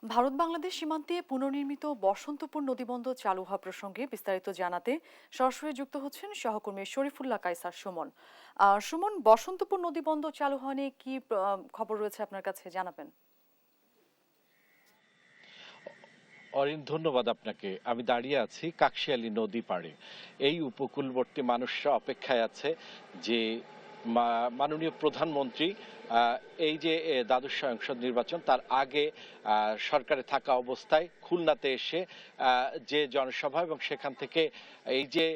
ভারত বাংলাদেশ সীমান্তে পুনর্নির্মিত বসন্তপুর নদীবন্দর চালু হওয়া প্রসঙ্গে বিস্তারিত জানাতে সরাসরি যুক্ত হচ্ছেন সহকর্মী শরীফুল্লাহ কায়সার সুমন। সুমন, বসন্তপুর নদীবন্দর চালু হওয়া নিয়ে কি খবর রয়েছে আপনার কাছে, জানাবেন? অরিন, ধন্যবাদ আপনাকে। আমি দাঁড়িয়ে আছি কাকশিয়ালী নদী পাড়ে। এই উপকূলবর্তী মানুষরা অপেক্ষায় আছে যে মাননীয় প্রধানমন্ত্রী এই যে দ্বাদশ সংসদ নির্বাচন তার আগে সরকারে থাকা অবস্থায় খুলনাতে এসে যে জনসভা এবং সেখান থেকে এই যে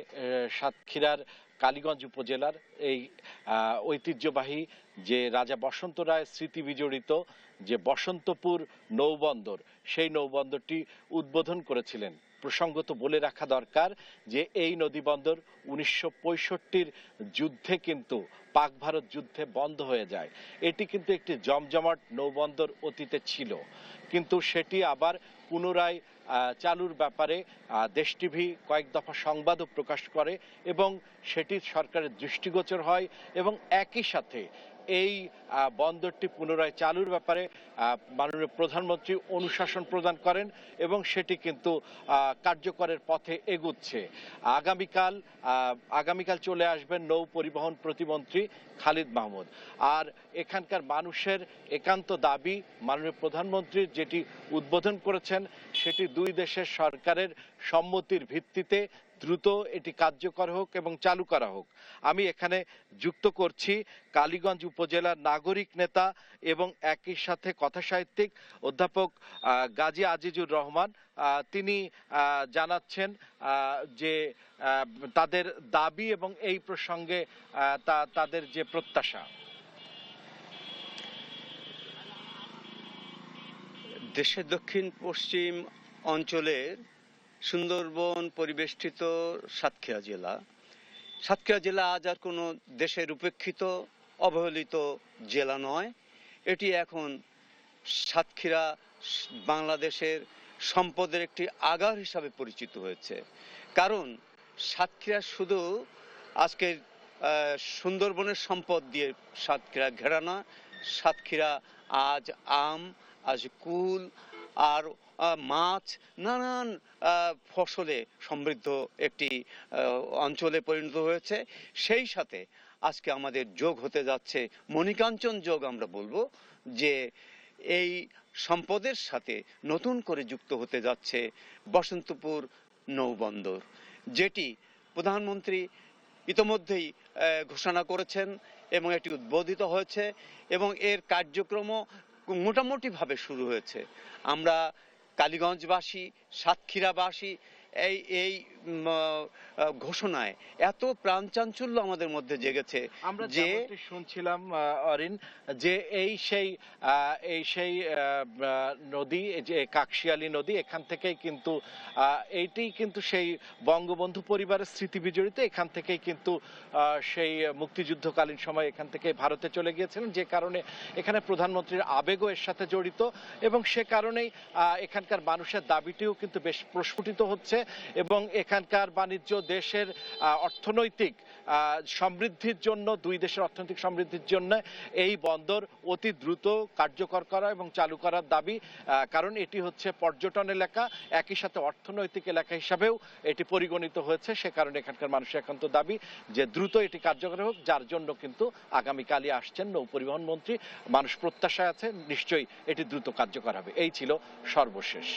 সাতক্ষীরার কালীগঞ্জ উপজেলার এই ঐতিহ্যবাহী যে রাজা বসন্ত রায় স্মৃতি বিজড়িত যে বসন্তপুর নৌবন্দর, সেই নৌবন্দরটি উদ্বোধন করেছিলেন। প্রসঙ্গত বলে রাখা দরকার যে এই নদীবন্দর 1965-র যুদ্ধে কিন্তু পাক ভারত যুদ্ধে বন্ধ হয়ে যায়। এটি কিন্তু একটি জমজমাট নৌবন্দর অতীতে ছিল, কিন্তু সেটি আবার পুনরায় চালুর ব্যাপারে দেশ টিভি কয়েক দফা সংবাদও প্রকাশ করে এবং সেটি সরকারের দৃষ্টিগোচর হয় এবং একই সাথে এই বন্দরটি পুনরায় চালুর ব্যাপারে মাননীয় প্রধানমন্ত্রী অনুশাসন প্রদান করেন এবং সেটি কিন্তু কার্যকরের পথে এগুচ্ছে। আগামীকাল চলে আসবেন নৌ পরিবহন প্রতিমন্ত্রী খালিদ মাহমুদ। আর এখানকার মানুষের একান্ত দাবি, মাননীয় প্রধানমন্ত্রী যেটি উদ্বোধন করেছেন সেটি দুই দেশের সরকারের সম্মতির ভিত্তিতে দ্রুত এটি কার্যকর হোক এবং চালু করা হোক। আমি এখানে যুক্ত করছি কালীগঞ্জ উপজেলার নাগরিক নেতা এবং একই সাথে কথাসাহিত্যিক অধ্যাপক গাজী আজিজুর রহমান। তিনি জানাচ্ছেন যে তাদের দাবি এবং এই প্রসঙ্গে তাদের যে প্রত্যাশা। দেশের দক্ষিণ পশ্চিম অঞ্চলের সুন্দরবন পরিবেষ্টিত সাতক্ষীরা জেলা আজ আর কোনো দেশের উপেক্ষিত অবহেলিত জেলা নয়। এটি এখন সাতক্ষীরা বাংলাদেশের সম্পদের একটি আগার হিসাবে পরিচিত হয়েছে। কারণ সাতক্ষীরা শুধু আজকের সুন্দরবনের সম্পদ দিয়ে সাতক্ষীরা ঘেরা না, সাতক্ষীরা আজ আম, আজ কুল আর মাছ, নানান ফসলে সমৃদ্ধ একটি অঞ্চলে পরিণত হয়েছে। সেই সাথে আজকে আমাদের যোগ হতে যাচ্ছে মণিকাঞ্চন যোগ, আমরা বলবো যে এই সম্পদের সাথে নতুন করে যুক্ত হতে যাচ্ছে বসন্তপুর নৌবন্দর, যেটি প্রধানমন্ত্রী ইতোমধ্যেই ঘোষণা করেছেন এবং এটি উদ্বোধিত হয়েছে এবং এর কার্যক্রমও মোটামুটিভাবে শুরু হয়েছে। আমরা কালীগঞ্জবাসী, সাতক্ষীরাবাসী এই এই ঘোষণায় এত প্রাণচাঞ্চল্য আমাদের মধ্যে জেগেছে। আমরা যে শুনছিলাম অরিন, যে এই সেই নদী, যে কাকশিয়ালী নদী, এখান থেকেই কিন্তু এইটি কিন্তু সেই বঙ্গবন্ধু পরিবারের স্মৃতি বিজড়িত। এখান থেকেই কিন্তু সেই মুক্তিযুদ্ধকালীন সময় এখান থেকে ভারতে চলে গিয়েছিলেন, যে কারণে এখানে প্রধানমন্ত্রীর আবেগও এর সাথে জড়িত এবং সে কারণেই এখানকার মানুষের দাবিটিও কিন্তু বেশ প্রস্ফুটিত হচ্ছে এবং এখানকার বাণিজ্য, দেশের অর্থনৈতিক সমৃদ্ধির জন্য, দুই দেশের অর্থনৈতিক সমৃদ্ধির জন্য এই বন্দর অতি দ্রুত কার্যকর করা এবং চালু করার দাবি। কারণ এটি হচ্ছে পর্যটন এলাকা, একই সাথে অর্থনৈতিক এলাকা হিসাবেও এটি পরিগণিত হয়েছে। সে কারণে এখানকার মানুষের একান্ত দাবি যে দ্রুত এটি কার্যকর হোক, যার জন্য কিন্তু আগামীকালই আসছেন নৌ পরিবহন মন্ত্রী। মানুষ প্রত্যাশায় আছে নিশ্চয়ই এটি দ্রুত কার্যকর হবে। এই ছিল সর্বশেষ।